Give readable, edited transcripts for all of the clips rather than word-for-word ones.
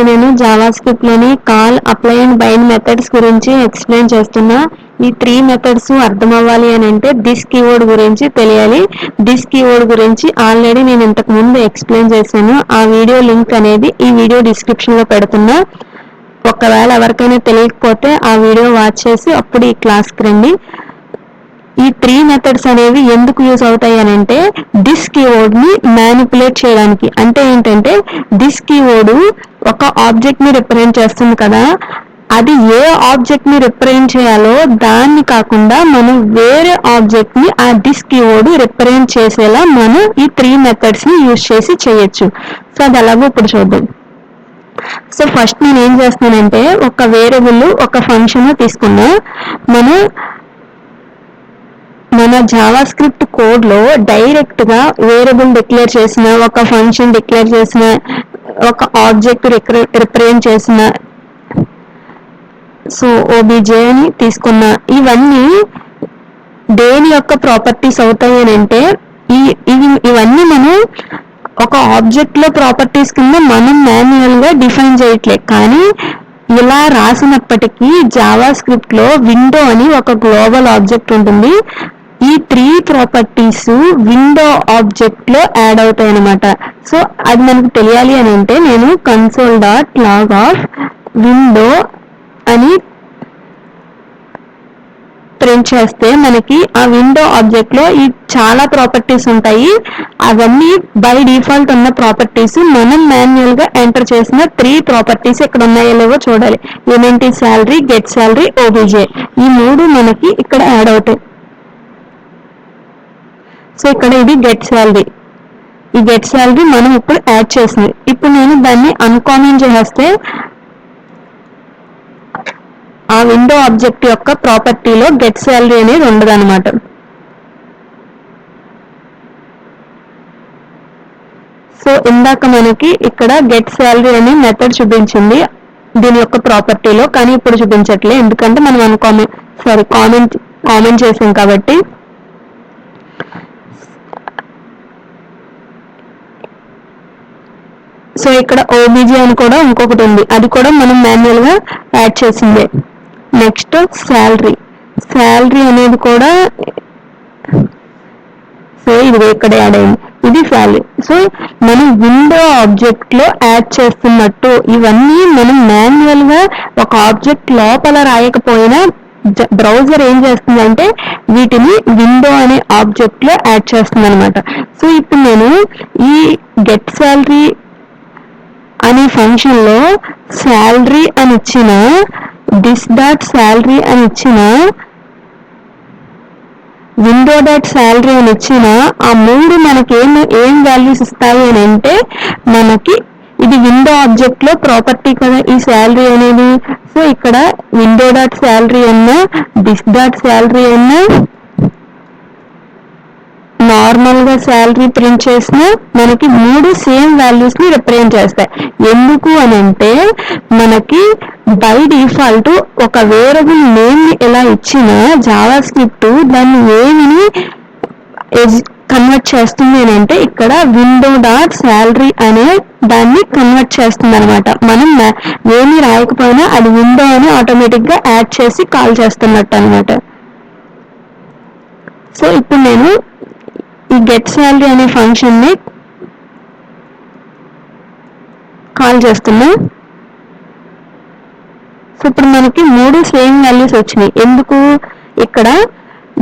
నేను Java script లోని call, apply and bind methods గురించి ఎక్స్ప్లెయిన్ చేస్తున్నా. ఈ 3 మెథడ్స్ అర్థం అవ్వాలి అని అంటే దిస్ కీవర్డ్ గురించి తెలియాలి. దిస్ కీవర్డ్ గురించి ఆల్రెడీ నేను ఇంతకు ముందు ఎక్స్ప్లెయిన్ చేశాను. ఆ వీడియో లింక్ అనేది ఈ వీడియో డిస్క్రిప్షన్ లో పెడుతున్నా. ఒకవేళ ఎవరికైనా తెలియకపోతే ఆ వీడియో వాచ్ చేసి అప్పుడు ఈ క్లాస్కి రండి. ఈ 3 మెథడ్స్ అనేవి ఎందుకు యూజ్ అవుతాయి అని అంటే దిస్ కీవర్డ్ ని మ్యానిపులేట్ చేయడానికి. అంటే ఏంటంటే దిస్ కీవర్డ్ ఒక ఆబ్జెక్ట్ ని రిప్రజెంట్ చేస్తుంది కదా, అది ఏ ఆబ్జెక్ట్ ని రిప్రజెంట్ చేయాలో దాన్ని కాకుండా మనం వేరే ఆబ్జెక్ట్ ని ఆ దిస్ కీవర్డ్ రిప్రజెంట్ చేసేలా మనం ఈ 3 మెథడ్స్ ని యూజ్ చేసి చేయొచ్చు. సో అది ఎలాగో ఇప్పుడు చూద్దాం. సో ఫస్ట్ నేను ఏం చేస్తున్నానంటే ఒక వేరియబుల్, ఒక ఫంక్షన్ తీసుకున్నా. మన జావా స్క్రిప్ట్ కోడ్ లో డైరెక్ట్ గా వేరియబుల్ డిక్లేర్ చేసిన, ఒక ఫంక్షన్ డిక్లేర్ చేసిన, ఒక ఆబ్జెక్ట్ రిప్రజెంట్ చేసిన, సో ఓబీజే అని తీసుకున్నా. ఇవన్నీ దేని యొక్క ప్రాపర్టీస్ అవుతాయి అని అంటే ఇవన్నీ మనం ఒక ఆబ్జెక్ట్ లో ప్రాపర్టీస్ కింద మనం మాన్యువల్ గా డిఫైన్ చేయట్లేదు. కానీ ఇలా రాసినప్పటికీ జావా స్క్రిప్ట్ లో విండో అని ఒక గ్లోబల్ ఆబ్జెక్ట్ ఉంటుంది. ఈ 3 ప్రాపర్టీస్ విండో ఆబ్జెక్ట్ లో యాడ్ అవుతాయి అన్నమాట. సో అది మనకు తెలియాలి అని అంటే నేను console.log of విండో అని ప్రింట్ చేస్తే మనకి ఆ విండో ఆబ్జెక్ట్ లో ఈ చాలా ప్రాపర్టీస్ ఉంటాయి. అవన్నీ బై డిఫాల్ట్ ఉన్న ప్రాపర్టీస్. మనం మాన్యువల్ గా ఎంటర్ చేసిన 3 ప్రాపర్టీస్ ఇక్కడ ఉన్నాయో లేవో చూడాలి. ఏమేంటి? Salary, get salary, OBJ. ఈ 3 మనకి ఇక్కడ యాడ్ అవుతాయి. సో ఇక్కడ ఇది గెట్ శాలరీ. ఈ గెట్ శాలరీ మనం ఇప్పుడు యాడ్ చేసింది. ఇప్పుడు నేను దాన్ని అన్కామెంట్ చేస్తే ఆ విండో ఆబ్జెక్ట్ యొక్క ప్రాపర్టీలో గెట్ శాలరీ అనేది ఉండదు అనమాట. సో ఇందాక మనకి ఇక్కడ గెట్ శాలరీ అనే మెథడ్ చూపించింది దీని యొక్క ప్రాపర్టీలో, కానీ ఇప్పుడు చూపించట్లే ఎందుకంటే మనం కామెంట్ చేసాం కాబట్టి. సో ఇక్కడ ఓబీజీ అని కూడా ఇంకొకటి ఉంది, అది కూడా మనం మాన్యువల్ గా యాడ్ చేసిందే. నెక్స్ట్ శాలరీ అనేది కూడా సో ఇది ఇక్కడ యాడ్ అయింది, ఇది శాలరీ. సో మనం విండో ఆబ్జెక్ట్ లో యాడ్ చేస్తున్నట్టు ఇవన్నీ మనం మాన్యువల్ గా ఒక ఆబ్జెక్ట్ లోపల రాయకపోయినా బ్రౌజర్ ఏం చేస్తుందంటే వీటిని విండో అనే ఆబ్జెక్ట్ లో యాడ్ చేస్తుంది అనమాట. సో ఇప్పుడు నేను ఈ గెట్ శాలరీ అనే ఫంక్షన్ లో శాలరీ అని ఇచ్చిన, దిస్ డాట్ శాలరీ అని ఇచ్చిన, విండో డాట్ శాలరీ అని ఇచ్చిన ఆ 3 మనకి ఏం వాల్యూస్ ఇస్తాయి అని అంటే మనకి ఇది విండో ఆబ్జెక్ట్ లో ప్రాపర్టీ కదా ఈ శాలరీ అనేది. సో ఇక్కడ విండో డాట్ శాలరీ అన్నా, దిస్ డాట్ శాలరీ అన్నా, నార్మల్ గా శాలరీ ప్రింట్ చేసిన మనకి 3 సేమ్ వాల్యూస్ ని రిప్రజెంట్ చేస్తాయి. ఎందుకు అని అంటే మనకి బై డిఫాల్ట్ ఒక వేరియబుల్ నేమ్ ని ఎలా ఇచ్చిన జావా స్క్రిప్ట్ దాన్ని ఏమిని కన్వర్ట్ చేస్తుంది అని అంటే ఇక్కడ విండో డాట్ శాలరీ అనే దాన్ని కన్వర్ట్ చేస్తుంది అనమాట. మనం ఏమి రాయకపోయినా అది విండో అని ఆటోమేటిక్ గా యాడ్ చేసి కాల్ చేస్తున్నట్టు అనమాట. సో ఇప్పుడు నేను ఈ గెట్ శాలరీ అనే ఫంక్షన్ ని కాల్ చేస్తున్నా. సో ఇప్పుడు మనకి 3 సేమ్ వాల్యూస్ వచ్చినాయి. ఎందుకు? ఇక్కడ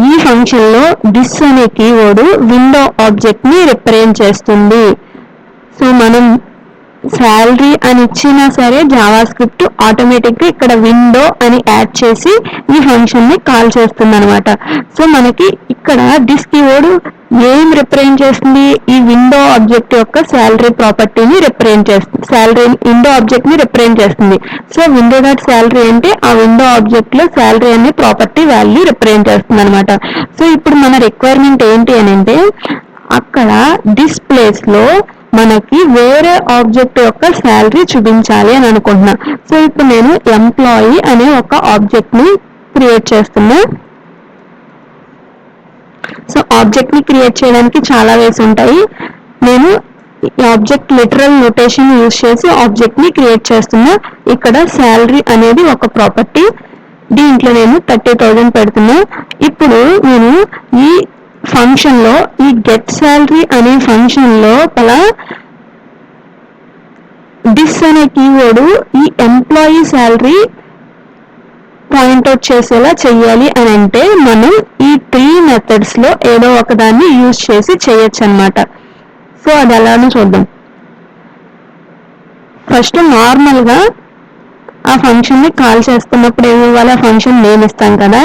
ఈ ఫంక్షన్ లో దిస్ అనే కీవర్డ్ విండో ఆబ్జెక్ట్ ని రిప్రజెంట్ చేస్తుంది. సో మనం శాలరీ అని ఇచ్చినా సరే జావా స్క్రిప్ట్ ఆటోమేటిక్ గా ఇక్కడ విండో అని యాడ్ చేసి ఈ ఫంక్షన్ ని కాల్ చేస్తుంది అనమాట. సో మనకి ఇక్కడ దిస్ కీవర్డ్ ఏం రిప్రజెంట్ చేస్తుంది? ఈ విండో ఆబ్జెక్ట్ యొక్క శాలరీ ప్రాపర్టీని రిప్రజెంట్ చేస్తుంది, శాలరీ విండో ఆబ్జెక్ట్ ని రిప్రజెంట్ చేస్తుంది. సో విండో డాట్ శాలరీ అంటే ఆ విండో ఆబ్జెక్ట్ లో శాలరీ అనే ప్రాపర్టీ వాల్యూ రిప్రజెంట్ చేస్తుంది అనమాట. సో ఇప్పుడు మన రిక్వైర్మెంట్ ఏంటి అని అంటే అక్కడ దిస్ ప్లేస్ లో మనకి వేరే ఆబ్జెక్ట్ యొక్క శాలరీ చూపించాలి అని అనుకుంటున్నా. సో ఇప్పుడు నేను ఎంప్లాయీ అనే ఒక ఆబ్జెక్ట్ ని క్రియేట్ చేస్తున్నా. సో ఆబ్జెక్ట్ ని క్రియేట్ చేయడానికి చాలా వేస్ ఉంటాయి. నేను ఈ ఆబ్జెక్ట్ లిటరల్ నోటేషన్ యూజ్ చేసి ఆబ్జెక్ట్ ని క్రియేట్ చేస్తున్నా. ఇక్కడ శాలరీ అనేది ఒక ప్రాపర్టీ, దీంట్లో నేను 30,000 పెడుతున్నా. ఇప్పుడు నేను ఈ ఫంక్షన్ లో ఈ గెట్ శాలరీ అనే ఫంక్షన్ లో దిస్ అనే కీవర్డ్ ఈ ఎంప్లాయీ శాలరీ పాయింట్అవుట్ చేసేలా చెయ్యాలి అని అంటే మనం ఈ 3 మెథడ్స్ లో ఏదో ఒకదాన్ని యూజ్ చేసి చేయొచ్చు అనమాట. సో అది ఎలానో చూద్దాం. ఫస్ట్ నార్మల్ గా ఆ ఫంక్షన్ ని కాల్ చేస్తున్నప్పుడు ఏమి ఇవ్వాలి, ఆ ఫంక్షన్ నేమ్ ఇస్తాం కదా,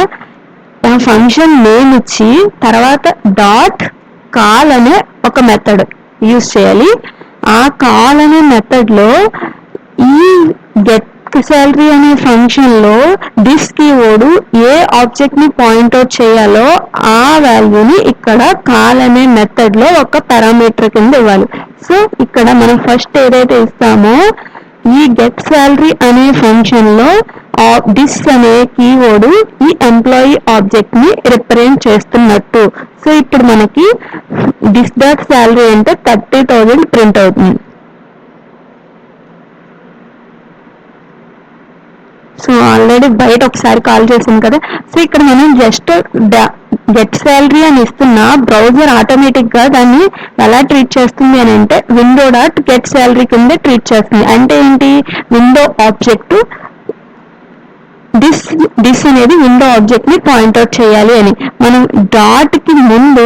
ఆ ఫంక్షన్ నేమ్ ఇచ్చి తర్వాత డాట్ కాల్ అనే ఒక మెథడ్ యూజ్ చేయాలి. ఆ కాల్ అనే మెథడ్ లో ఈ గెట్ శాలరీ అనే ఫంక్షన్ లో దిస్ కీవర్డ్ ఏ ఆబ్జెక్ట్ ని పాయింట్అవుట్ చేయాలో ఆ వాల్యూని ఇక్కడ కాల్ అనే మెథడ్ లో ఒక పారామీటర్ కింద ఇవ్వాలి. సో ఇక్కడ మనం ఫస్ట్ ఏదైతే ఇస్తామో ఈ గెట్ శాలరీ అనే ఫంక్షన్ లో దిస్ అనే కీవర్డ్ ఈ ఎంప్లాయీ ఆబ్జెక్ట్ ని రిప్రజెంట్ చేస్తున్నట్టు. సో ఇప్పుడు మనకి దిస్ డాట్ శాలరీ అంటే 30,000 ప్రింట్ అవుతుంది. సో ఆల్రెడీ బయట ఒకసారి కాల్ చేసాం కదా. సో ఇక్కడ మనం జస్ట్ గెట్ శాలరీ అని ఇస్తున్నా బ్రౌజర్ ఆటోమేటిక్ గా దాన్ని ఎలా ట్రీట్ చేస్తుంది అని అంటే విండో డాట్ గెట్ శాలరీ కింద ట్రీట్ చేస్తుంది. అంటే ఏంటి, విండో ఆబ్జెక్ట్ దిస్ అనేది విండో ఆబ్జెక్ట్ ని పాయింట్అవుట్ చేయాలి అని. మనం డాట్ కి ముందు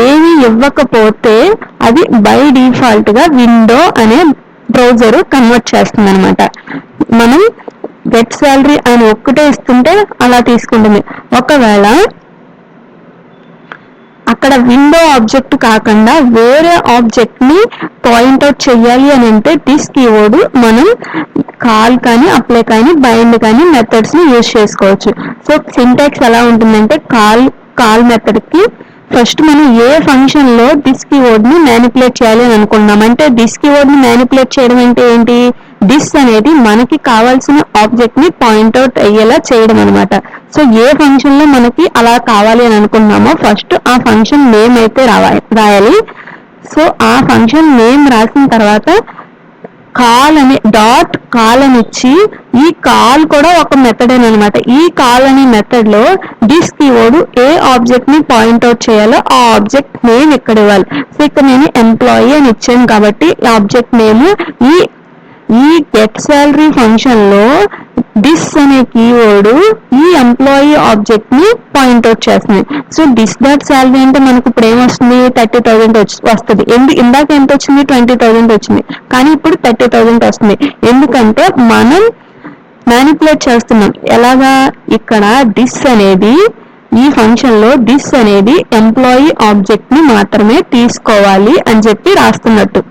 ఏమి ఇవ్వకపోతే అది బై డిఫాల్ట్ గా విండో అనే బ్రౌజర్ కన్వర్ట్ చేస్తుంది అనమాట. మనం గెట్ శాలరీ అని ఒక్కటే ఇస్తుంటే అలా తీసుకుంటుంది. ఒకవేళ అక్కడ విండో ఆబ్జెక్ట్ కాకుండా వేరే ఆబ్జెక్ట్ ని పాయింట్అవుట్ చెయ్యాలి అని అంటే దిస్ కీవర్డ్ మనం కాల్ కానీ అప్లై కానీ బైండ్ కానీ మెథడ్స్ ని యూజ్ చేసుకోవచ్చు. సో సింటాక్స్ ఎలా ఉంటుందంటే కాల్ మెథడ్ కి ఫస్ట్ మనం ఏ ఫంక్షన్ లో దిస్ కీవర్డ్ ని మ్యానిపులేట్ చేయాలి అని అనుకున్నాం అంటే దిస్ కీవర్డ్ ని మ్యానిపులేట్ చేయడం అంటే ఏంటి, దిస్ అనేది మనకి కావాల్సిన ఆబ్జెక్ట్ ని పాయింట్అవుట్ అయ్యేలా చేయడం అనమాట. సో ఏ ఫంక్షన్ లో మనకి అలా కావాలి అని అనుకున్నామో ఫస్ట్ ఆ ఫంక్షన్ నేమ్ అయితే రాయాలి. సో ఆ ఫంక్షన్ నేమ్ రాసిన తర్వాత కాల్ అనే డాట్ కాల్ అని ఇచ్చి ఈ కాల్ కూడా ఒక మెథడ్ అనమాట. ఈ కాల్ అనే మెథడ్ లో దిస్ కీవర్డ్ ఏ ఆబ్జెక్ట్ ని పాయింట్అవుట్ చేయాలో ఆ ఆబ్జెక్ట్ నేమ్ ఇక్కడ ఇవ్వాలి. సో ఇక్కడ నేను ఎంప్లాయీ అని ఇచ్చాను కాబట్టి ఆబ్జెక్ట్ నేమ్ ఈ గెట్ శాలరీ ఫంక్షన్ లో దిస్ అనే కీవర్డ్ ఈ ఎంప్లాయీ ఆబ్జెక్ట్ ని పాయింట్అవుట్ చేస్తుంది. సో దిస్ డాట్ శాలరీ అంటే మనకు ఇప్పుడు ఏమొస్తుంది, 30,000 వస్తుంది. ఇందాక ఎంత వచ్చింది, 20,000 వచ్చింది, కానీ ఇప్పుడు 30,000 వస్తుంది. ఎందుకంటే మనం మ్యానిపులేట్ చేస్తున్నాం. ఎలాగా, ఇక్కడ దిస్ అనేది ఈ ఫంక్షన్ లో దిస్ అనేది ఎంప్లాయీ ఆబ్జెక్ట్ ని మాత్రమే తీసుకోవాలి అని చెప్పి రాస్తున్నట్టు.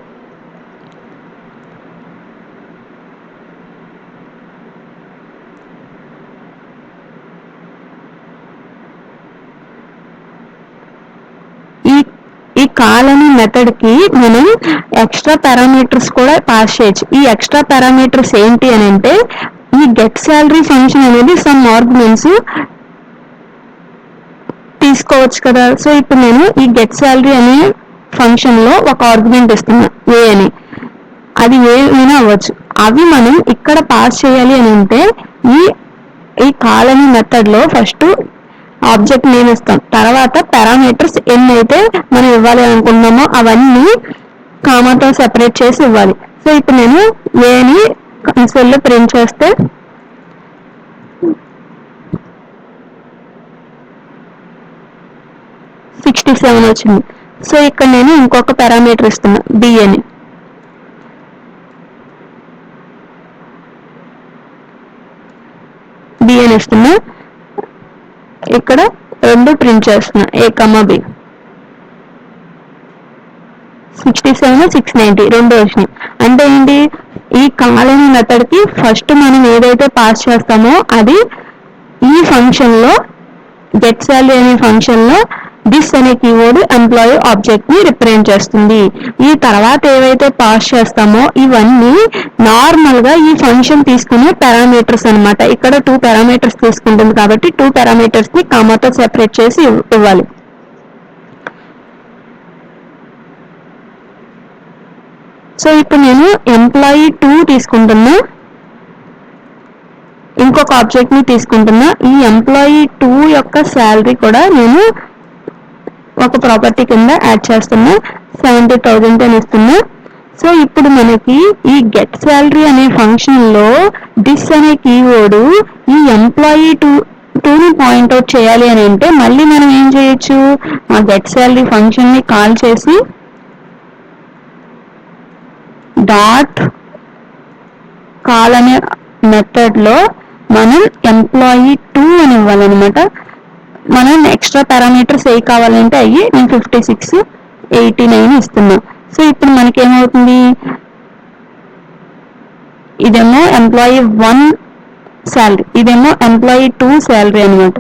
ఈ కాల్ అనే మెథడ్ కి మనం ఎక్స్ట్రా పారామీటర్స్ కూడా పాస్ చేయొచ్చు. ఈ ఎక్స్ట్రా పారామీటర్స్ ఏంటి అని అంటే ఈ గెట్ శాలరీ ఫంక్షన్ అనేది సమ్ ఆర్గ్యుమెంట్స్ తీసుకోవచ్చు కదా. సో ఇప్పుడు నేను ఈ గెట్ శాలరీ అనే ఫంక్షన్ లో ఒక ఆర్గ్యుమెంట్ ఇస్తున్నా ఏ అని, అది ఏమైనా అవ్వచ్చు. అవి మనం ఇక్కడ పాస్ చేయాలి అని అంటే ఈ కాల్ అనే మెథడ్ లో ఫస్ట్ ఆబ్జెక్ట్ నేమ్ ఇస్తాం, తర్వాత పారామీటర్స్ ఎన్నైతే మనం ఇవ్వాలి అనుకున్నామో అవన్నీ కామాతో సెపరేట్ చేసి ఇవ్వాలి. సో ఇప్పుడు నేను ఏని కన్సోల్ లో ప్రింట్ చేస్తే 67 వచ్చింది. సో ఇక్కడ నేను ఇంకొక పారామీటర్ ఇస్తున్నా బి అని. బి అని ఇస్తున్నా, ఇక్కడ 2 ప్రింట్ చేస్తున్నా ఏ కమా బి. 67, 690 రెండు వచ్చినాయి. అంటే ఏంటి, ఈ కాల్ అనే మెథడ్ కి ఫస్ట్ మనం ఏదైతే పాస్ చేస్తామో అది ఈ ఫంక్షన్ లో గెట్ శాలరీ అనే ఫంక్షన్ లో దిస్ అనే కీవర్డ్ ఎంప్లాయీ ఆబ్జెక్ట్ ని రిప్రజెంట్ చేస్తుంది. ఈ తర్వాత ఏవైతే పాస్ చేస్తామో ఇవన్నీ నార్మల్ గా ఈ ఫంక్షన్ తీసుకునే పారామీటర్స్ అనమాట. ఇక్కడ 2 పారామీటర్స్ తీసుకుంటుంది కాబట్టి 2 పారామీటర్స్ ని కామాతో సెపరేట్ చేసి ఇవ్వాలి. సో ఇప్పుడు నేను ఎంప్లాయీ 2 తీసుకుంటున్నా, ఇంకొక ఆబ్జెక్ట్ ని తీసుకుంటున్నా. ఈ ఎంప్లాయీ 2 యొక్క శాలరీ కూడా నేను ఒక ప్రాపర్టీ కింద యాడ్ చేస్తున్నా, 70,000 అని ఇస్తున్నా. సో ఇప్పుడు మనకి ఈ గెట్ శాలరీ అనే ఫంక్షన్ లో దిస్ అనే కీవర్డ్ ఈ ఎంప్లాయీ 2 ని పాయింట్అవుట్ చేయాలి అని అంటే మళ్ళీ మనం ఏం చేయొచ్చు, ఆ గెట్ శాలరీ ఫంక్షన్ ని కాల్ చేసి డాట్ కాల్ అనే మెథడ్ లో మనం ఎంప్లాయీ 2 అని ఇవ్వాలన్నమాట. మనం ఎక్స్ట్రా పారామీటర్స్ ఏ కావాలంటే అయ్యి నేను 56, 89 ఇస్తున్నా. సో ఇప్పుడు మనకి ఏమవుతుంది, ఇదేమో ఎంప్లాయీ 1 శాలరీ, ఇదేమో ఎంప్లాయీ 2 శాలరీ అనమాట.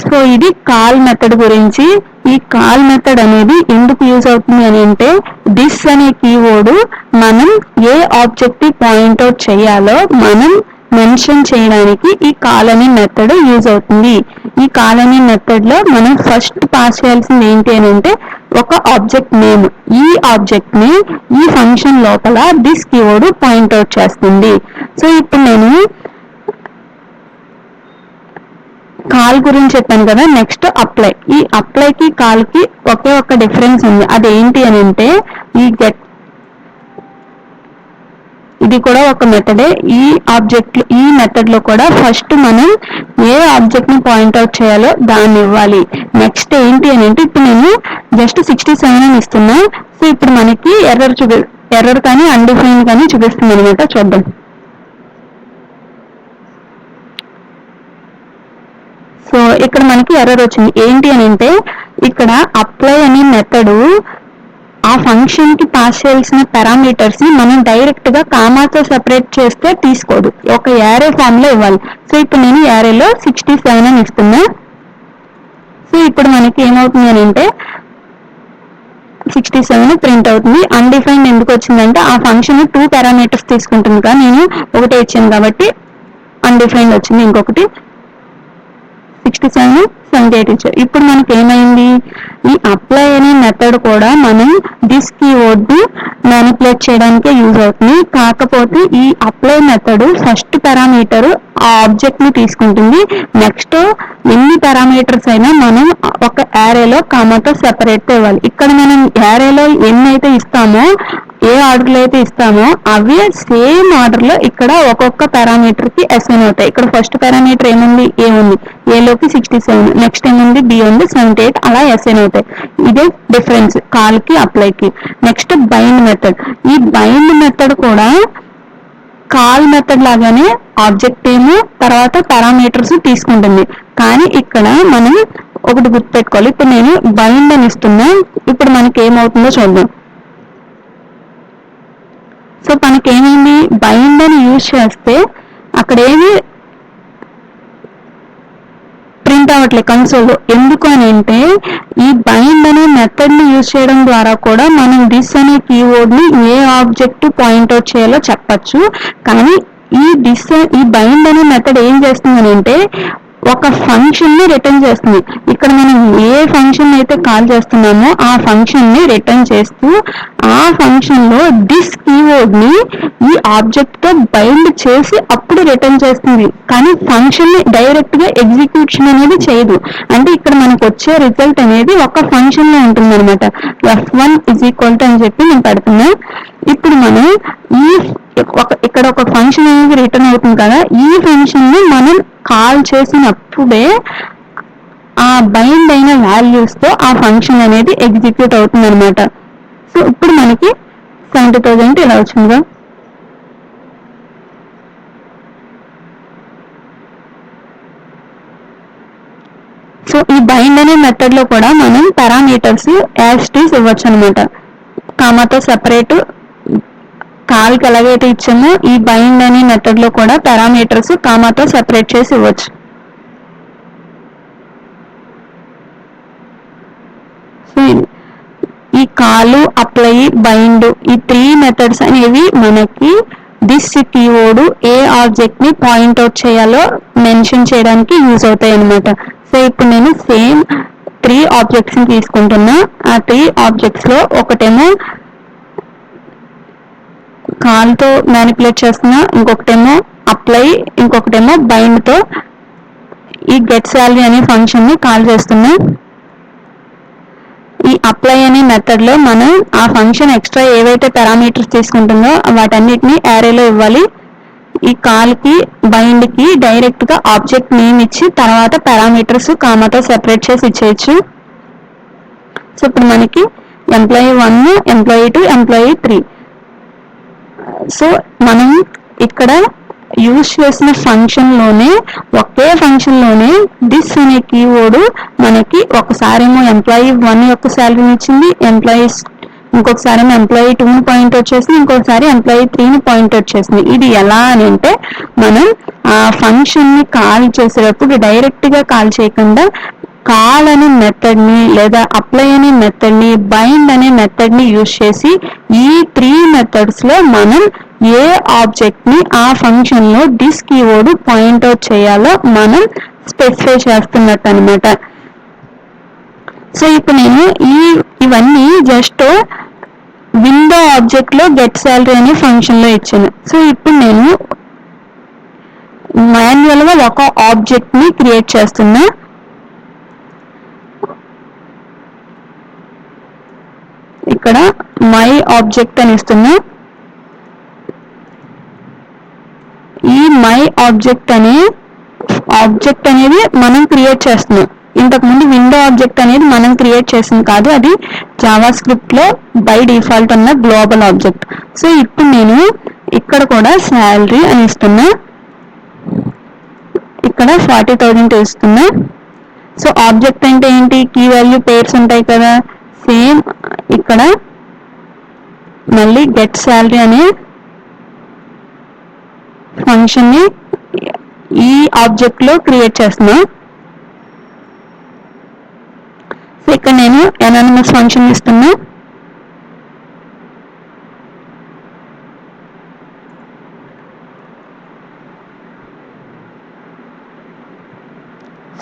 సో ఇది కాల్ మెథడ్ గురించి. ఈ కాల్ మెథడ్ అనేది ఎందుకు యూజ్ అవుతుంది అని అంటే దిస్ అనే కీవర్డ్ మనం ఏ ఆబ్జెక్ట్ ని పాయింట్అవుట్ చేయాలో మనం మెన్షన్ చేయడానికి ఈ కాల్ అనే మెథడ్ యూజ్ అవుతుంది. ఈ కాల్ అనే మెథడ్ లో మనం ఫస్ట్ పాస్ చేయాల్సింది ఏంటి అని అంటే ఒక ఆబ్జెక్ట్ నేమ్. ఈ ఆబ్జెక్ట్ ని ఈ ఫంక్షన్ లోపల దిస్ కీవర్డ్ పాయింట్అవుట్ చేస్తుంది. సో ఇప్పుడు నేను కాల్ గురించి చెప్పాను కదా, నెక్స్ట్ అప్లై. ఈ అప్లైకి కాల్కి ఒకే ఒక డిఫరెన్స్ ఉంది, అదేంటి అని అంటే ఈ గెట్, ఇది కూడా ఒక మెథడే. ఈ ఆబ్జెక్ట్ ఈ మెథడ్ లో కూడా ఫస్ట్ మనం ఏ ఆబ్జెక్ట్ ని పాయింట్అవుట్ చేయాలో దాన్ని ఇవ్వాలి. నెక్స్ట్ ఏంటి అని అంటే ఇప్పుడు నేను జస్ట్ 67 అని ఇస్తున్నా. సో ఇప్పుడు మనకి ఎర్రర్ కానీ అన్డిఫైన్ కానీ చూపిస్తుంది అనమాట. చూద్దాం. సో ఇక్కడ మనకి ఎర్రర్ వచ్చింది. ఏంటి అని అంటే ఇక్కడ అప్లై అనే మెథడ్ ఆ ఫంక్షన్ కి పాస్ చేయాల్సిన పారామీటర్స్ ని మనం డైరెక్ట్ గా కామాతో సెపరేట్ చేస్తే తీసుకోదు, ఒక యారే ఫామ్ లో ఇవ్వాలి. సో ఇప్పుడు నేను యారేలో 67 అని ఇస్తున్నా. సో ఇప్పుడు మనకి ఏమవుతుంది అని అంటే 67 ప్రింట్ అవుతుంది. అన్డిఫైన్డ్ ఎందుకు వచ్చిందంటే ఆ ఫంక్షన్ 2 పారామీటర్స్ తీసుకుంటుంది కదా, నేను ఒకటే ఇచ్చాను కాబట్టి అన్డిఫైన్డ్ వచ్చింది. ఇంకొకటి 67, 78 ఇచ్చారు. ఇప్పుడు మనకి ఏమైంది, ఈ అప్లై అనే మెథడ్ కూడా మనం దిస్ కీవర్డ్ ని మ్యానిపులేట్ చేయడానికే యూజ్ అవుతుంది. కాకపోతే ఈ అప్లై మెథడ్ ఫస్ట్ పారామీటర్ ఆ ఆబ్జెక్ట్ ని తీసుకుంటుంది. నెక్స్ట్ ఎన్ని పారామీటర్స్ అయినా మనం ఒక యారేలో కామాతో సెపరేట్ ఇవ్వాలి. ఇక్కడ మనం యారేలో ఎన్ని అయితే ఇస్తామో, ఏ ఆర్డర్ లో అయితే ఇస్తామో అవి సేమ్ ఆర్డర్ లో ఇక్కడ ఒక్కొక్క పారామీటర్ కి అసైన్ అవుతాయి. ఇక్కడ ఫస్ట్ పారామీటర్ ఏముంది, ఏ ఉంది, ఏలోకి 67, నెక్స్ట్ ఏముంది, బి ఉంది, 78, అలా అసైన్ అవుతాయి. ఇదే డిఫరెన్స్ కాల్ కి అప్లైకి. Next bind method. ఈ బైండ్ మెథడ్ కూడా కాల్ మెథడ్ లాగానే ఆబ్జెక్ట్ ఏమో తర్వాత పారామీటర్స్ తీసుకుంటుంది. కానీ ఇక్కడ మనం ఒకటి గుర్తుపెట్టుకోవాలి. ఇప్పుడు నేను బైండ్ అని ఇస్తున్నా. ఇప్పుడు మనకి ఏమవుతుందో చూద్దాం. సో మనకి ఏమైంది, బైండ్ అని యూజ్ చేస్తే అక్కడ ఏమి ప్రింట్ అవ్వట్లేదు కన్సోల్లో. ఎందుకు అని అంటే ఈ బైండ్ అనే మెథడ్ ని యూజ్ చేయడం ద్వారా కూడా మనం దిస్ అనే కీవర్డ్ ని ఏ ఆబ్జెక్ట్ పాయింట్అవుట్ చేయాలో చెప్పచ్చు. కానీ ఈ బైండ్ అనే మెథడ్ ఏం చేస్తుంది అంటే ఒక ఫంక్షన్ ని రిటర్న్ చేస్తుంది. ఇక్కడ మనం ఏ ఫంక్షన్ అయితే కాల్ చేస్తున్నామో ఆ ఫంక్షన్ ని రిటర్న్ చేస్తూ ఆ ఫంక్షన్ లో దిస్ కీవర్డ్ ని ఈ ఆబ్జెక్ట్ తో బైండ్ చేసి అప్పుడు రిటర్న్ చేస్తుంది. కానీ ఫంక్షన్ ని డైరెక్ట్ గా ఎగ్జిక్యూషన్ అనేది చేయదు. అంటే ఇక్కడ మనకు వచ్చే రిజల్ట్ అనేది ఒక ఫంక్షన్ లో ఉంటుంది అనమాట. F1 అని చెప్పి నేను పెడుతున్నా. ఇప్పుడు మనం ఇక్కడ ఒక ఫంక్షన్ అనేది రిటర్న్ అవుతుంది కదా, ఈ ఫంక్షన్ ని మనం కాల్ చేసినప్పుడే ఆ బైండ్ అయిన వాల్యూస్ తో ఆ ఫంక్షన్ అనేది ఎగ్జిక్యూట్ అవుతుంది అనమాట. సో ఇప్పుడు మనకి 70,000 ఇలా వచ్చిందిగా. సో ఈ బైండ్ అనే మెథడ్ లో కూడా మనం పారామీటర్స్ యాజ్ ఇట్ ఈస్ ఇవ్వచ్చు అనమాట. కామాతో సెపరేట్ కాల్కి ఎలాగైతే ఇచ్చామో ఈ బైండ్ అనే మెథడ్ లో కూడా పారామీటర్స్ కామాతో సెపరేట్ చేసి ఇవ్వచ్చు. సో ఈ కాలు, అప్లై, బైండ్ ఈ 3 మెథడ్స్ అనేవి మనకి దిస్ కీవర్డ్ ఏ ఆబ్జెక్ట్ ని పాయింట్అవుట్ చేయాలో మెన్షన్ చేయడానికి యూజ్ అవుతాయి అనమాట. సో ఇప్పుడు నేను సేమ్ 3 ఆబ్జెక్ట్స్ని తీసుకుంటున్నా. ఆ 3 ఆబ్జెక్ట్స్లో ఒకటేమో కాల్తో మ్యానిపులేట్ చేస్తున్నా, ఇంకొకటేమో అప్లై, ఇంకొకటేమో బైండ్తో ఈ గెట్ శాలరీ అనే ఫంక్షన్ని కాల్ చేస్తున్నా. ఈ అప్లై అనే మెథడ్లో మనం ఆ ఫంక్షన్ ఎక్స్ట్రా ఏవైతే పారామీటర్స్ తీసుకుంటుందో వాటన్నిటిని యారేలో ఇవ్వాలి. ఈ కాల్కి బైండ్కి డైరెక్ట్గా ఆబ్జెక్ట్ నేమ్ ఇచ్చి తర్వాత పారామీటర్స్ కామాతో సెపరేట్ చేసి ఇచ్చేయచ్చు. సో ఇప్పుడు మనకి ఎంప్లాయీ 1, ఎంప్లాయీ 2, ఎంప్లాయీ 3. సో మనం ఇక్కడ యూజ్ చేసిన ఫంక్షన్లోనే ఒకే ఫంక్షన్లోనే దిస్ అనే కీవర్డ్ మనకి ఒకసారేమో ఎంప్లాయీ 1 యొక్క శాలరీని ఇచ్చింది, ఇంకొకసారి ఏమో ఎంప్లాయీ 2ని పాయింట్ అవుట్ చేసింది, ఇంకొకసారి ఎంప్లాయీ 3ని పాయింట్ అవుట్ చేసింది. ఇది ఎలా అని అంటే మనం ఆ ఫంక్షన్ని కాల్ చేసేటప్పుడు డైరెక్ట్గా కాల్ చేయకుండా కాల్ అనే మెథడ్ని లేదా అప్లై అనే మెథడ్ని బైండ్ అనే మెథడ్ని యూజ్ చేసి ఈ 3 మెథడ్స్లో మనం ఏ ఆబ్జెక్ట్ని ఆ ఫంక్షన్లో దిస్ కీవర్డ్ పాయింట్ అవుట్ చేయాలో మనం స్పెసిఫై చేస్తున్నట్టు అనమాట. సో ఇప్పుడు నేను ఇవన్నీ జస్ట్ విండో ఆబ్జెక్ట్లో గెట్ శాలరీ అనే ఫంక్షన్లో ఇచ్చాను. సో ఇప్పుడు నేను మాన్యువల్గా ఒక ఆబ్జెక్ట్ని క్రియేట్ చేస్తున్నా. ఇక్కడ మై ఆబ్జెక్ట్ అని ఇస్తున్నా. ఈ మై ఆబ్జెక్ట్ అనేది మనం క్రియేట్ చేస్తున్నాం. ఇంతకుముందు విండో ఆబ్జెక్ట్ అనేది మనం క్రియేట్ చేసింది కాదు, అది జావా స్క్రిప్ట్లో బై డిఫాల్ట్ ఉన్న గ్లోబల్ ఆబ్జెక్ట్. సో ఇప్పుడు నేను ఇక్కడ కూడా శాలరీ అని ఇస్తున్నా, ఇక్కడ 40,000 ఇస్తున్నా. సో ఆబ్జెక్ట్ అంటే ఏంటి, కీ వాల్యూ పేర్స్ ఉంటాయి కదా, సేమ్ ఇక్కడ మళ్ళీ గెట్ శాలరీ అనే ఫంక్షన్ని ఈ ఆబ్జెక్ట్లో క్రియేట్ చేస్తున్నా. సో ఇక్కడ నేను ఎనానిమస్ ఫంక్షన్ ఇస్తున్నా.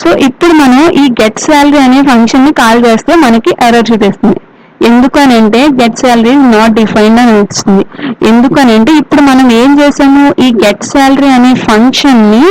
సో ఇప్పుడు మనం ఈ గెట్ శాలరీ అనే ఫంక్షన్ని కాల్ చేస్తే మనకి ఎర్రర్ చూపిస్తుంది. ఎందుకనంటే గెట్ శాలరీ నాట్ డిఫైన్డ్ అని వస్తుంది. ఎందుకనంటే ఇప్పుడు మనం ఏం చేసాము, ఈ గెట్ శాలరీ అనే ఫంక్షన్ని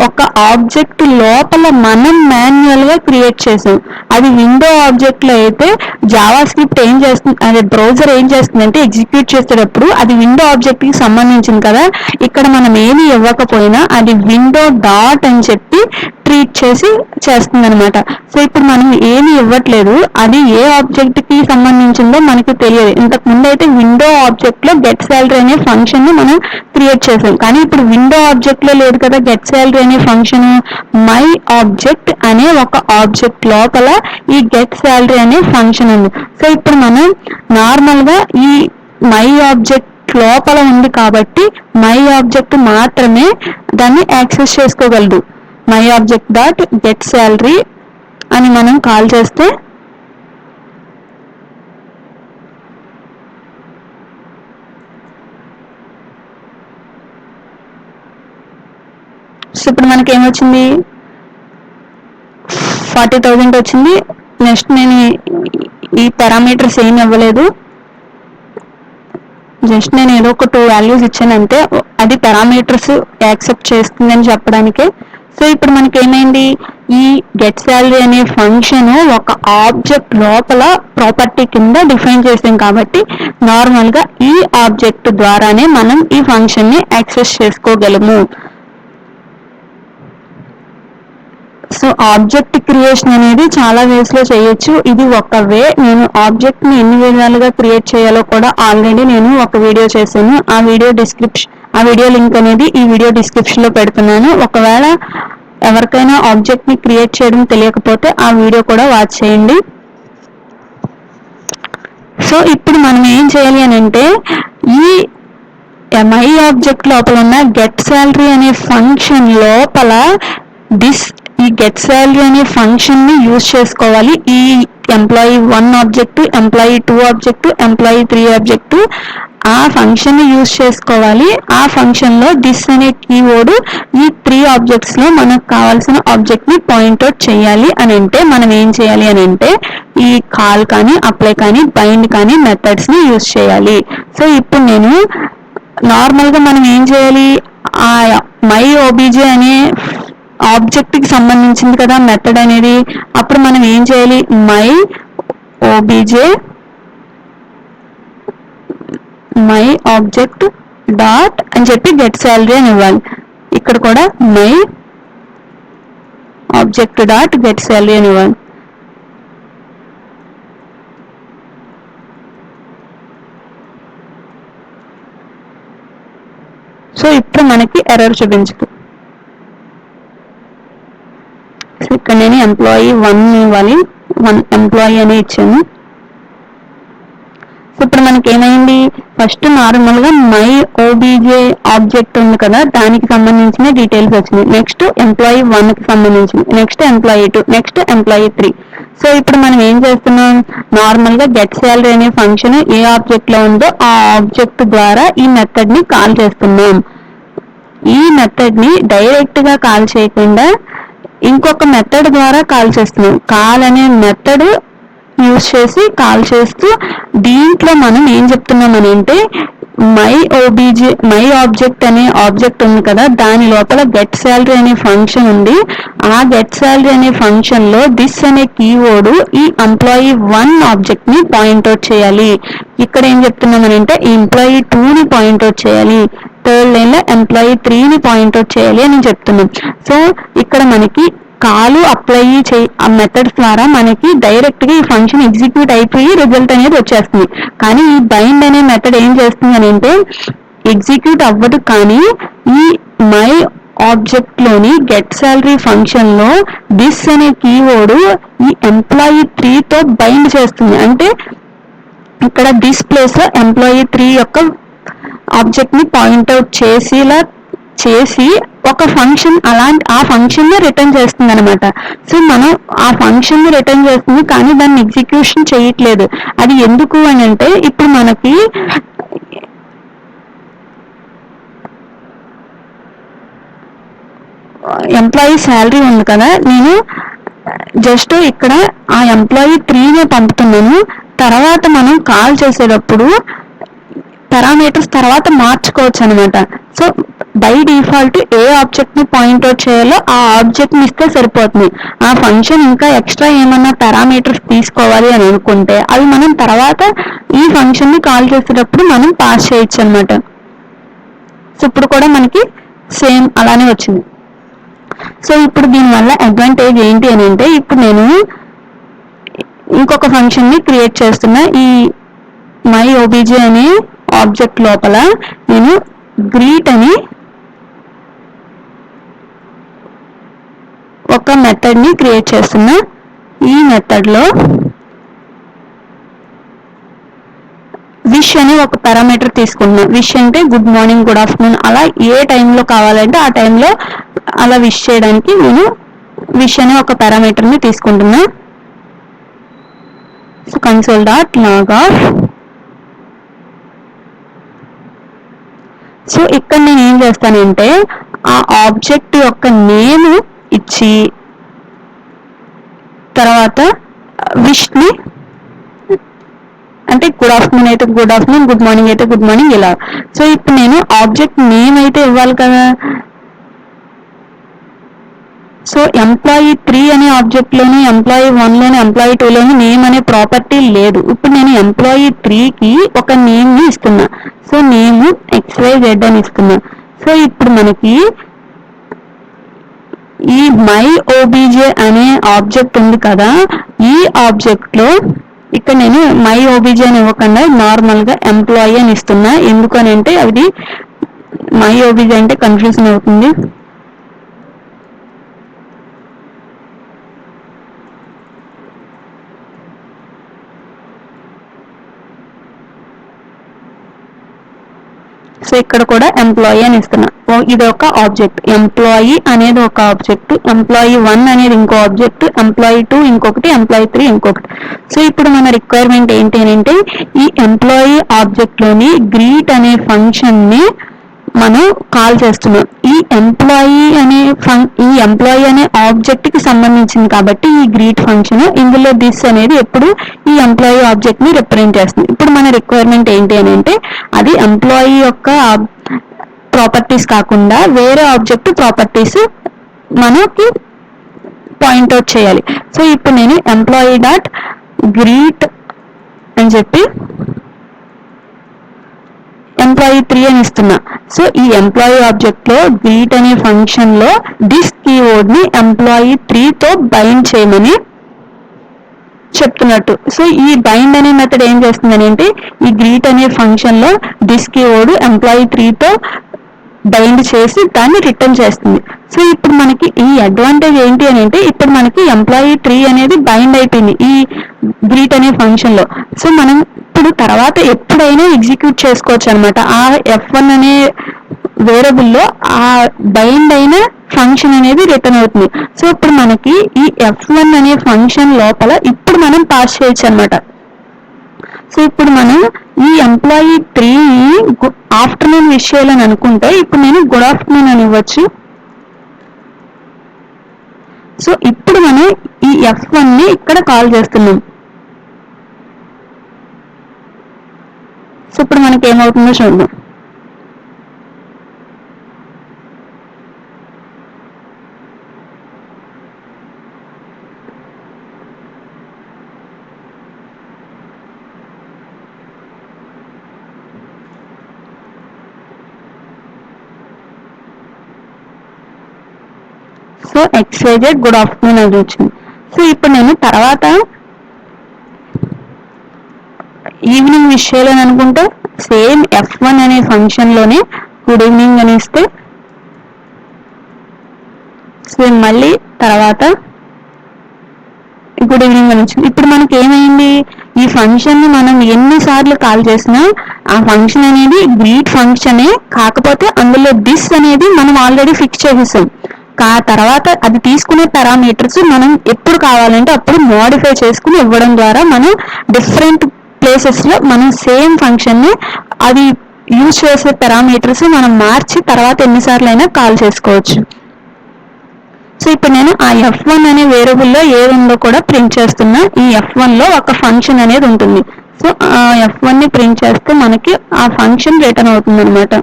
ఒక ఆబ్జెక్ట్ లోపల మనం మాన్యువల్గా క్రియేట్ చేసాం. అది విండో ఆబ్జెక్ట్లో అయితే జావా స్క్రిప్ట్ ఏం చేస్తుంది, అదే బ్రౌజర్ ఏం చేస్తుందంటే ఎగ్జిక్యూట్ చేసేటప్పుడు అది విండో ఆబ్జెక్ట్కి సంబంధించింది కదా, ఇక్కడ మనం ఏమి ఇవ్వకపోయినా అది విండో డాట్ అని చెప్పి ట్రీట్ చేస్తుంది అనమాట. సో ఇప్పుడు మనం ఏమి ఇవ్వట్లేదు, అది ఏ ఆబ్జెక్ట్కి సంబంధించిందో మనకి తెలియదు. ఇంతకు ముందు అయితే విండో ఆబ్జెక్ట్లో గెట్ శాలరీ అనే ఫంక్షన్ని మనం క్రియేట్ చేసాం, కానీ ఇప్పుడు విండో ఆబ్జెక్ట్లో లేదు కదా గెట్ శాలరీ అనే ఫంక్షన్. మై ఆబ్జెక్ట్ అనే ఒక ఆబ్జెక్ట్ లోపల ఈ గెట్ శాలరీ అనే ఫంక్షన్ ఉంది. సో ఇప్పుడు మనం నార్మల్గా ఈ మై ఆబ్జెక్ట్ లోపల ఉంది కాబట్టి మై ఆబ్జెక్ట్ మాత్రమే దాన్ని యాక్సెస్ చేసుకోగలదు. My object dot get salary అని మనం కాల్ చేస్తే సో ఇప్పుడు మనకి ఏమొచ్చింది, 40,000 వచ్చింది. నెక్స్ట్ నేను ఈ పారామీటర్స్ ఏమి ఇవ్వలేదు, జస్ట్ నేను ఏదో ఒక 2 వాల్యూస్ ఇచ్చానంటే అది పారామీటర్స్ యాక్సెప్ట్ చేస్తుందని చెప్పడానికే. సో ఇప్పుడు మనకి ఏమైంది, ఈ గెట్ శాలరీ అనే ఫంక్షన్ ఒక ఆబ్జెక్ట్ లోపల ప్రాపర్టీ కింద డిఫైన్ చేసాం కాబట్టి నార్మల్గా ఈ ఆబ్జెక్ట్ ద్వారానే మనం ఈ ఫంక్షన్ని యాక్సెస్ చేసుకోగలము. సో ఆబ్జెక్ట్ క్రియేషన్ అనేది చాలా వేస్లో చేయొచ్చు. ఇది ఒక వే. నేను ఆబ్జెక్ట్ని ఎన్ని విధాలుగా క్రియేట్ చేయాలో కూడా ఆల్రెడీ నేను ఒక వీడియో చేశాను. ఆ వీడియో లింక్ అనేది ఈ వీడియో డిస్క్రిప్షన్లో పెడుతున్నాను. ఒకవేళ ఎవరికైనా ఆబ్జెక్ట్ని క్రియేట్ చేయడం తెలియకపోతే ఆ వీడియో కూడా వాచ్ చేయండి. సో ఇప్పుడు మనం ఏం చేయాలి అని అంటే ఈ మై ఆబ్జెక్ట్ లోపల ఉన్న గెట్ శాలరీ అనే ఫంక్షన్ లోపల ఈ గెట్ శాలరీ అనే ఫంక్షన్ని యూజ్ చేసుకోవాలి. ఈ employee 1 object, employee 2 object, employee 3 object ఆ ఫంక్షన్ యూజ్ చేసుకోవాలి. ఆ ఫంక్షన్ లో దిస్ అనే కీవర్డ్ ఈ 3 ఆబ్జెక్ట్స్ లో మనకు కావాల్సిన ఆబ్జెక్ట్ ని పాయింట్అవుట్ చేయాలి అని అంటే మనం ఏం చేయాలి అని అంటే ఈ కాల్ కానీ అప్లై కానీ బైండ్ కానీ మెథడ్స్ ని యూజ్ చేయాలి. సో ఇప్పుడు నేను నార్మల్ గా మనం ఏం చేయాలి, ఆ మై ఓబీజే అనే ఆబ్జెక్ట్ కి సంబంధించింది కదా మెథడ్ అనేది. అప్పుడు మనం ఏం చేయాలి, my OBJ my object dot అని చెప్పి గెట్ శాలరీ అని ఇవ్వాలి. ఇక్కడ కూడా my object dot get salary అని ఇవ్వాలి. సో ఇప్పుడు మనకి ఎర్రర్ చూపించదు. సో ఇక్కడ నేను ఎంప్లాయీ 1 ఇవ్వాలి, 1 ఎంప్లాయీ అని ఇచ్చాను. సో ఇప్పుడు మనకి ఏమైంది, ఫస్ట్ నార్మల్ గా మై ఓబీజే ఆబ్జెక్ట్ ఉంది కదా దానికి సంబంధించిన డీటెయిల్స్ వచ్చినాయి. నెక్స్ట్ ఎంప్లాయీ 1 కి సంబంధించింది, next employee 2, next employee 3. So ఇప్పుడు మనం ఏం చేస్తున్నాం, నార్మల్ గా గెట్ శాలరీ అనే ఫంక్షన్ ఏ ఆబ్జెక్ట్ లో ఉందో ఆ ఆబ్జెక్ట్ ద్వారా ఈ మెథడ్ ని కాల్ చేస్తున్నాం. ఈ మెథడ్ ని డైరెక్ట్ గా కాల్ చేయకుండా ఇంకొక మెథడ్ ద్వారా కాల్ చేస్తున్నాం. కాల్ అనే మెథడ్ యూజ్ చేసి కాల్ చేస్తూ దీంట్లో మనం ఏం చెప్తున్నాం అని అంటే మై ఓబీజే మై ఆబ్జెక్ట్ అనే ఆబ్జెక్ట్ ఉంది కదా దాని లోపల గెట్ శాలరీ అనే ఫంక్షన్ ఉంది. ఆ గెట్ శాలరీ అనే ఫంక్షన్ లో దిస్ అనే కీవర్డ్ ఈ ఎంప్లాయీ 1 ఆబ్జెక్ట్ ని పాయింట్అవుట్ చేయాలి. ఇక్కడ ఏం చెప్తున్నాం అని అంటే ఎంప్లాయీ 2 ని పాయింట్అవుట్ చేయాలి, థర్డ్ లైన్ లో ఎంప్లాయీ 3 ని పాయింట్అవుట్ చేయాలి అని చెప్తున్నాం. సో ఇక్కడ మనకి కాలు అప్లై ఆ మెథడ్స్ ద్వారా మనకి డైరెక్ట్ గా ఈ ఫంక్షన్ ఎగ్జిక్యూట్ అయిపోయి రిజల్ట్ అనేది వచ్చేస్తుంది. కానీ ఈ బైండ్ అనే మెథడ్ ఏం చేస్తుంది అని అంటే ఎగ్జిక్యూట్ అవ్వదు, కానీ ఈ మై ఆబ్జెక్ట్ లోని గెట్ శాలరీ ఫంక్షన్ లో దిస్ అనే కీవర్డ్ ఈ ఎంప్లాయీ 3 తో బైండ్ చేస్తుంది. అంటే ఇక్కడ దిస్ ప్లేస్ లో ఎంప్లాయీ 3 యొక్క ఆబ్జెక్ట్ ని పాయింట్అవుట్ చేసి ఒక ఫంక్షన్ ఆ ఫంక్షన్ ని రిటర్న్ చేస్తుంది అనమాట. సో మనం ఆ ఫంక్షన్ ని రిటర్న్ చేస్తుంది కానీ దాన్ని ఎగ్జిక్యూషన్ చేయట్లేదు. అది ఎందుకు అని అంటే ఇప్పుడు మనకి ఎంప్లాయీ శాలరీ ఉంది కదా, నేను జస్ట్ ఇక్కడ ఆ ఎంప్లాయీ 3నే పంపుతున్నాను. తర్వాత మనం కాల్ చేసేటప్పుడు పారామీటర్స్ తర్వాత మార్చుకోవచ్చు అనమాట. So by default A object ని పాయింట్అవుట్ చేయాలో ఆ ఆబ్జెక్ట్ ని ఇస్తే సరిపోతుంది. ఆ ఫంక్షన్ ఇంకా ఎక్స్ట్రా ఏమన్నా పారామీటర్స్ తీసుకోవాలి అని అనుకుంటే అవి మనం తర్వాత ఈ ఫంక్షన్ ని కాల్ చేసేటప్పుడు మనం పాస్ చేయొచ్చు అనమాట. సో ఇప్పుడు కూడా మనకి సేమ్ అలానే వచ్చింది. సో ఇప్పుడు దీనివల్ల అడ్వాంటేజ్ ఏంటి అని అంటే ఇప్పుడు నేను ఇంకొక ఫంక్షన్ ని క్రియేట్ చేస్తున్నా. ఈ మై ఓబీజే అనే ఆబ్జెక్ట్ లోపల నేను గ్రీట్ అని ఒక మెథడ్ ని క్రియేట్ చేస్తున్నా. ఈ మెథడ్ లో విష్ అని ఒక పారామీటర్ తీసుకుంటున్నా. విష్ అంటే గుడ్ మార్నింగ్, గుడ్ ఆఫ్టర్నూన్, అలా ఏ టైంలో కావాలంటే ఆ టైంలో అలా విష్ చేయడానికి నేను విష్ అనే ఒక పారామీటర్ ని తీసుకుంటున్నా. So console dot log off. So ఇక్కడ నేను ఏం చేస్తానంటే ఆ ఆబ్జెక్ట్ యొక్క నేమ్ ఇచ్చి తర్వాత విష్ ని అంటే గుడ్ ఆఫ్టర్నూన్ అయితే గుడ్ ఆఫ్టర్నూన్, గుడ్ మార్నింగ్ అయితే గుడ్ మార్నింగ్ ఇలా. సో ఇప్పుడు నేను ఆబ్జెక్ట్ నేమ్ అయితే ఇవ్వాలి కదా. సో ఎంప్లాయీ 3 అనే ఆబ్జెక్ట్ లోని ఎంప్లాయీ 1 లోని ఎంప్లాయీ 2 లోని నేమ్ అనే ప్రాపర్టీ లేదు. ఇప్పుడు నేను ఎంప్లాయీ 3కి ఒక నేమ్ ని ఇస్తున్నా. సో నేమ్ XYZ అని ఇస్తున్నా. సో ఇప్పుడు మనకి ఈ మై ఓబీజే అనే ఆబ్జెక్ట్ ఉంది కదా, ఈ ఆబ్జెక్ట్ లో ఇక్కడ నేను మై ఓబీజే అని ఇవ్వకుండా నార్మల్ గా ఎంప్లాయీ అని ఇస్తున్నా. ఎందుకనంటే అది మై ఓబీజే అంటే కన్ఫ్యూజన్ అవుతుంది. సో ఇక్కడ కూడా ఎంప్లాయీ అని ఇస్తున్నా. ఇది ఒక ఆబ్జెక్ట్, ఎంప్లాయీ అనేది ఒక ఆబ్జెక్ట్, ఎంప్లాయీ 1 అనేది ఇంకో ఆబ్జెక్ట్, ఎంప్లాయీ 2 ఇంకొకటి, ఎంప్లాయీ 3 ఇంకొకటి. సో ఇప్పుడు మన రిక్వైర్మెంట్ ఏంటి అని అంటే ఈ ఎంప్లాయీ ఆబ్జెక్ట్ లోని గ్రీట్ అనే ఫంక్షన్ ని మనం కాల్ చేస్తున్నాం. ఈ ఎంప్లాయీ అనే ఆబ్జెక్ట్ కి సంబంధించింది కాబట్టి ఈ గ్రీట్ ఫంక్షన్, ఇందులో దిస్ అనేది ఎప్పుడు ఈ ఎంప్లాయీ ఆబ్జెక్ట్ ని రిప్రజెంట్ చేస్తుంది. ఇప్పుడు మన రిక్వైర్మెంట్ ఏంటి అని అంటే అది ఎంప్లాయీ యొక్క ప్రాపర్టీస్ కాకుండా వేరే ఆబ్జెక్ట్ ప్రాపర్టీస్ మనకి పాయింట్అవుట్ చేయాలి. సో ఇప్పుడు నేను ఎంప్లాయీ డాట్ గ్రీట్ అని చెప్పి ఎంప్లాయీ 3 అని ఇస్తున్నా. సో ఈ ఎంప్లాయీ ఆబ్జెక్ట్ లో గ్రీట్ అనే ఫంక్షన్ లో దిస్ కీవర్డ్ ని ఎంప్లాయీ 3 తో బైండ్ చేయమని చెప్తున్నట్టు. సో ఈ బైండ్ అనే మెథడ్ ఏం చేస్తుందని అంటే ఈ గ్రీట్ అనే ఫంక్షన్ లో దిస్ కీవర్డ్ ఎంప్లాయీ 3 తో బైండ్ చేసి దాన్ని రిటర్న్ చేస్తుంది. సో ఇప్పుడు మనకి ఈ అడ్వాంటేజ్ ఏంటి అని అంటే ఇప్పుడు మనకి ఎంప్లాయీ 3 అనేది బైండ్ అయిపోయింది ఈ గ్రీట్ అనే ఫంక్షన్ లో. సో మనం ఇప్పుడు తర్వాత ఎప్పుడైనా ఎగ్జిక్యూట్ చేసుకోవచ్చు అనమాట. ఆ F1 అనే వేరియబుల్ లో ఆ బైండ్ అయిన ఫంక్షన్ అనేది రిటర్న్ అవుతుంది. సో ఇప్పుడు మనకి ఈ F1 అనే ఫంక్షన్ లోపల ఇప్పుడు మనం పాస్ చేయొచ్చు అనమాట. సో ఇప్పుడు మనం ఈ ఎంప్లాయీ 3 ఆఫ్టర్నూన్ విష్ చేయాలని అనుకుంటే ఇప్పుడు నేను గుడ్ ఆఫ్టర్నూన్ అని ఇవ్వచ్చు. సో ఇప్పుడు మనం ఈ F1 ని ఇక్కడ కాల్ చేస్తున్నాం. సో ఇప్పుడు మనకి ఏమవుతుందో చూద్దాం. సో XYZ గుడ్ ఆఫ్టర్నూన్ అని వచ్చింది. సో ఇప్పుడు నేను తర్వాత ఈవినింగ్ విష్ చేయాలని అనుకుంటే సేమ్ F1 అనే ఫంక్షన్ లోనే గుడ్ ఈవినింగ్ అని ఇస్తే సేమ్ మళ్ళీ తర్వాత గుడ్ ఈవినింగ్ అని వచ్చింది. ఇప్పుడు మనకి ఏమైంది ఈ ఫంక్షన్ ని మనం ఎన్నిసార్లు కాల్ చేసినా ఆ ఫంక్షన్ అనేది గ్రీట్ ఫంక్షనే, కాకపోతే అందులో దిస్ అనేది మనం ఆల్రెడీ ఫిక్స్ చేసేసాం. తర్వాత అది తీసుకునే పారామీటర్స్ మనం ఎప్పుడు కావాలంటే అప్పుడు మోడిఫై చేసుకుని ఇవ్వడం ద్వారా మనం డిఫరెంట్ ప్లేసెస్ లో మనం సేమ్ ఫంక్షన్ ని అది యూజ్ చేసే పారామీటర్స్ మనం మార్చి తర్వాత ఎన్నిసార్లు అయినా కాల్ చేసుకోవచ్చు. సో ఇప్పుడు నేను ఆ F1 అనే వేరియబుల్లో ఏ ఉందో కూడా ప్రింట్ చేస్తున్నా. ఈ F1 లో ఒక ఫంక్షన్ అనేది ఉంటుంది. సో ఆ F1 ని ప్రింట్ చేస్తే మనకి ఆ ఫంక్షన్ రిటర్న్ అవుతుంది అనమాట.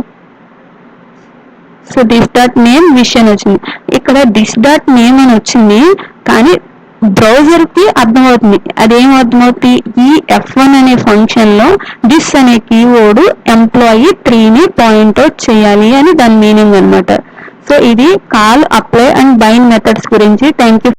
So this dot name wish అని వచ్చింది. ఇక్కడ దిస్ డాట్ నేమ్ అని వచ్చింది కానీ బ్రౌజర్ కి అర్థమవుతుంది. అదేం అర్థమవుతుంది, ఈ F1 అనే ఫంక్షన్ లో దిస్ అనే కీవర్డ్ ఎంప్లాయీ 3 ని పాయింట్అవుట్ చేయాలి అని దాని మీనింగ్ అనమాట. సో ఇది call, apply and bind methods గురించి. Thank you.